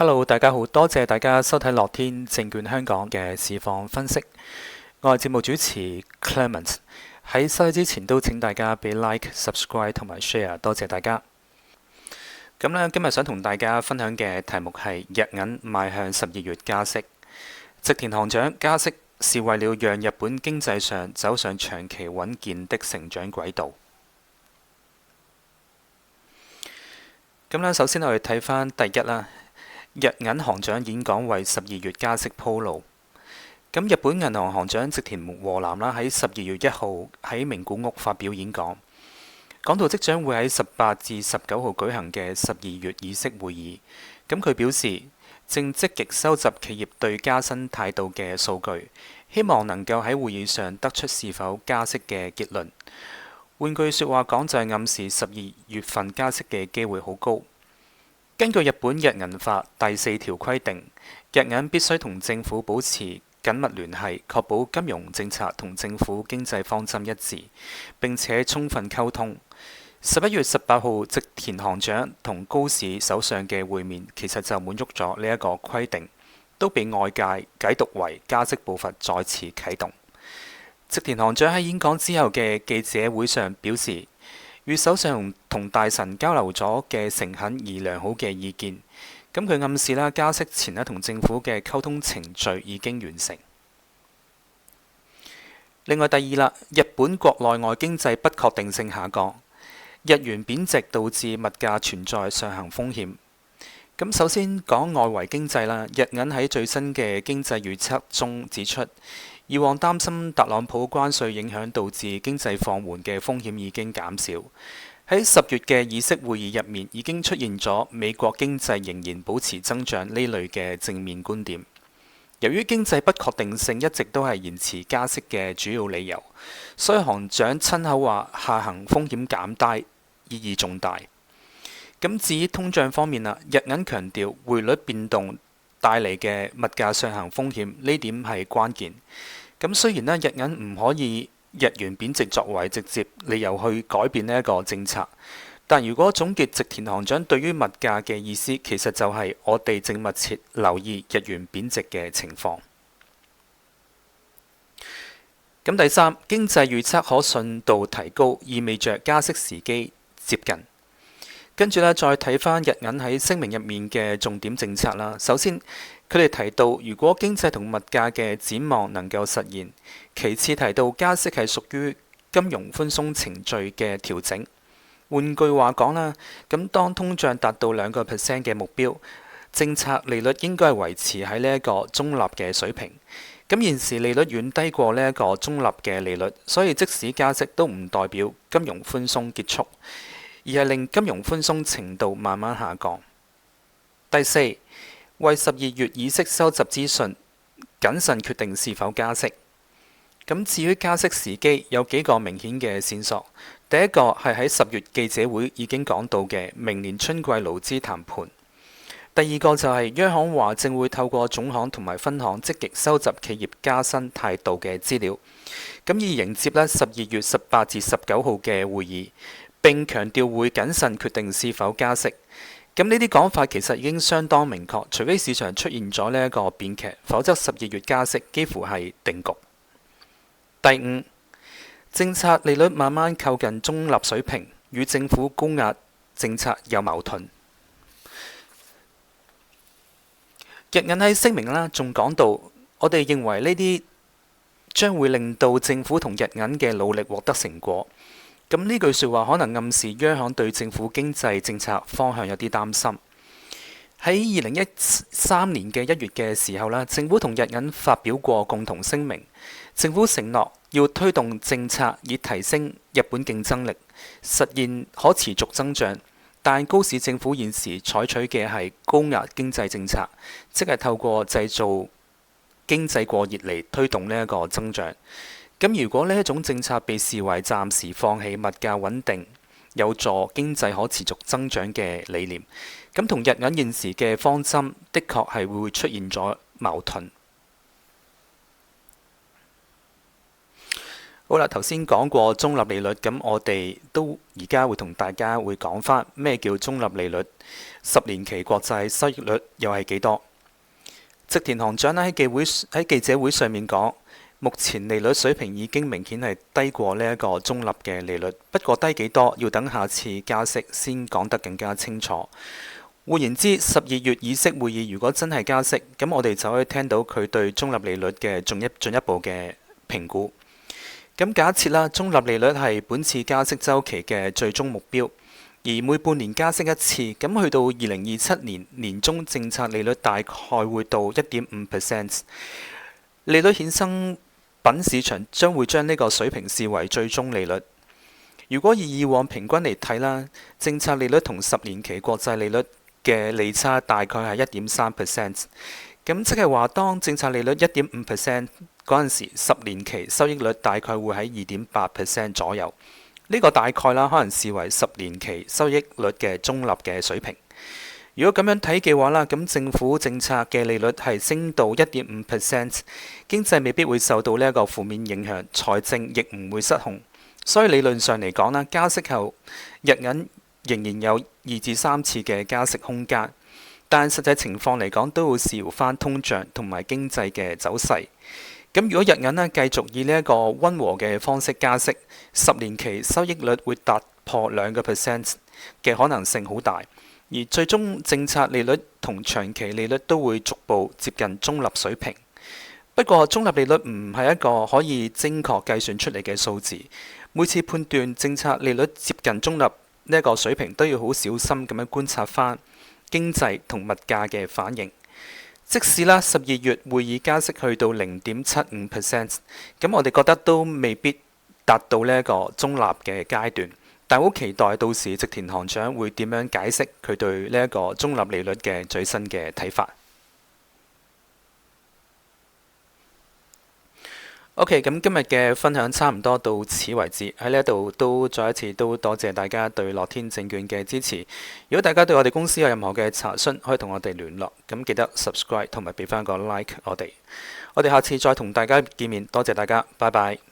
Hello，大家好，多謝大家收睇樂天證券香港嘅市況分析。我係節目主持 Clement。喺收睇之前都請大家俾 Like、Subscribe 同埋 Share，多謝大家。咁呢，今日想同大家分享嘅題目係日銀邁向12月加息。植田行長加息是為了讓日本經濟上走上長期穩健的成長軌道。咁呢，首先我哋睇翻第一啦。日銀行長演講為12月加息鋪路。咁日本銀行行長植田和男啦喺12月1號喺名古屋發表演講，講到即將會喺18至19號舉行嘅12月議息會議。咁佢表示正積極收集企業對加薪態度嘅數據，希望能夠喺會議上得出是否加息嘅結論。換句説話講，就係暗示12月份加息嘅機會好高。根據日本日銀法第4條規定，日銀必須同政府保持緊密聯繫，確保金融政策同政府經濟方針一致，並且充分溝通。11月18號植田行長同高市首相嘅會面，其實就滿足咗呢一個規定，都被外界解讀為加息步伐再次啟動。植田行長喺演講之後嘅記者會上表示，與首相同大臣交流咗嘅誠懇而良好嘅意見，咁佢暗示啦，加息前咧同政府嘅溝通程序已經完成。另外第二啦，日本國內外經濟不確定性下降，日元貶值導致物價存在上行風險。咁首先講外圍經濟啦，日銀喺最新嘅經濟預測中指出，以往擔心特朗普關稅影響導致經濟放緩嘅風險已經減少。喺10月嘅議息會議入面，已經出現咗美國經濟仍然保持增長呢類嘅正面觀點。由於經濟不確定性一直都係延遲加息嘅主要理由，所以行長親口話下行風險減低，意義重大。咁至於通脹方面啦，日銀強調匯率變動帶嚟嘅物價上行風險，呢點係關鍵。咁雖然日銀唔可以日元貶值作為直接理由去改變呢一個政策，但如果總結植田行長對於物價嘅意思，其實就係我哋正密切留意日元貶值嘅情況。咁第三，經濟預測可信度提高，意味着加息時機接近。跟住再睇翻日銀喺聲明入面嘅重點政策啦。首先，佢哋提到如果經濟同物價嘅展望能夠實現；其次提到加息係屬於金融寬鬆程序嘅調整。換句話講啦，咁當通脹達到2% 嘅目標，政策利率應該係維持喺呢一個中立嘅水平。咁現時利率遠低過呢一個中立嘅利率，所以即使加息都唔代表金融寬鬆結束，而係令金融寬鬆程度慢慢下降。第四，為12月議息收集資訊，謹慎決定是否加息。咁至於加息時機，有幾個明顯嘅線索。第一個係喺10月記者會已經講到嘅明年春季勞資談判。第二個就係央行話正會透過總行同埋分行積極收集企業加薪態度嘅資料，咁以迎接12月18至19號嘅會議，並強調會謹慎決定是否加息。咁呢啲講法其實已經相當明確，除非市場出現咗呢一個變劇，否則12月加息幾乎係定局。第五，政策利率慢慢靠近中立水平，與政府高壓政策有矛盾。日銀喺聲明啦，仲講到我哋認為呢啲將會令到政府同日銀嘅努力獲得成果。咁呢句説話可能暗示央行對政府經濟政策方向有啲擔心。喺2013年嘅1月嘅時候啦，政府同日銀發表過共同聲明，政府承諾要推動政策以提升日本競爭力，實現可持續增長。但高市政府現時採取嘅係高壓經濟政策，即係透過製造經濟過熱嚟推動呢一個增長。咁如果呢一種政策被視為暫時放棄物價穩定、有助經濟可持續增長嘅理念，咁同日銀現時嘅方針的確係會出現咗矛盾。好啦，頭先講過中立利率，咁我哋都而家會同大家會講翻咩叫中立利率，10年期國債收益率又係幾多？植田行長喺記者會上面講，目前利率水平已經明顯係低過呢一個中立嘅利率，不過低幾多要等下次加息先講得更加清楚。換言之，12月議息會議如果真係加息，咁我哋就可以聽到佢對中立利率嘅進一步嘅評估。咁假設啦，中立利率係本次加息週期嘅最終目標，而每半年加息一次，咁去到2027年年中政策利率大概會到 1.5%。利率衍生品市場將會將呢個水平視為最終利率。如果以往平均嚟睇啦，政策利率同10年期國債利率嘅利差大概係 1.3%。咁即係話，當政策利率 1.5% 嗰陣時，10年期收益率大概會喺 2.8% 左右。呢個大概啦，可能視為10年期收益率嘅中立嘅水平。如果咁樣睇嘅話啦，咁政府政策嘅利率係升到 1.5%， 經濟未必會受到呢一個負面影響，財政亦唔會失控。所以理論上嚟講啦，加息後日銀仍然有2至3次嘅加息空間。但實際情況嚟講，都會視乎翻通脹同埋經濟嘅走勢。咁如果日銀繼續以呢一個溫和嘅方式加息，10年期收益率會突破2% 嘅可能性好大，而最終政策利率同長期利率都會逐步接近中立水平。不過中立利率唔係一個可以精確計算出嚟嘅數字，每次判斷政策利率接近中立呢一個水平，都要好小心咁樣觀察翻經濟同物價嘅反應。即使啦12月會議加息去到 0.75%， 咁我哋覺得都未必達到呢一個中立嘅階段，但好期待到時植田行長會點樣解釋佢對呢一個中立利率嘅最新嘅睇法。OK， 咁今日嘅分享差唔多到此為止。喺呢一度都再一次都多謝大家對樂天證券嘅支持。如果大家對我哋公司有任何嘅查詢，可以同我哋聯絡。咁記得 subscribe 同埋俾翻個 like 我哋。我哋下次再同大家見面。多謝大家，拜拜。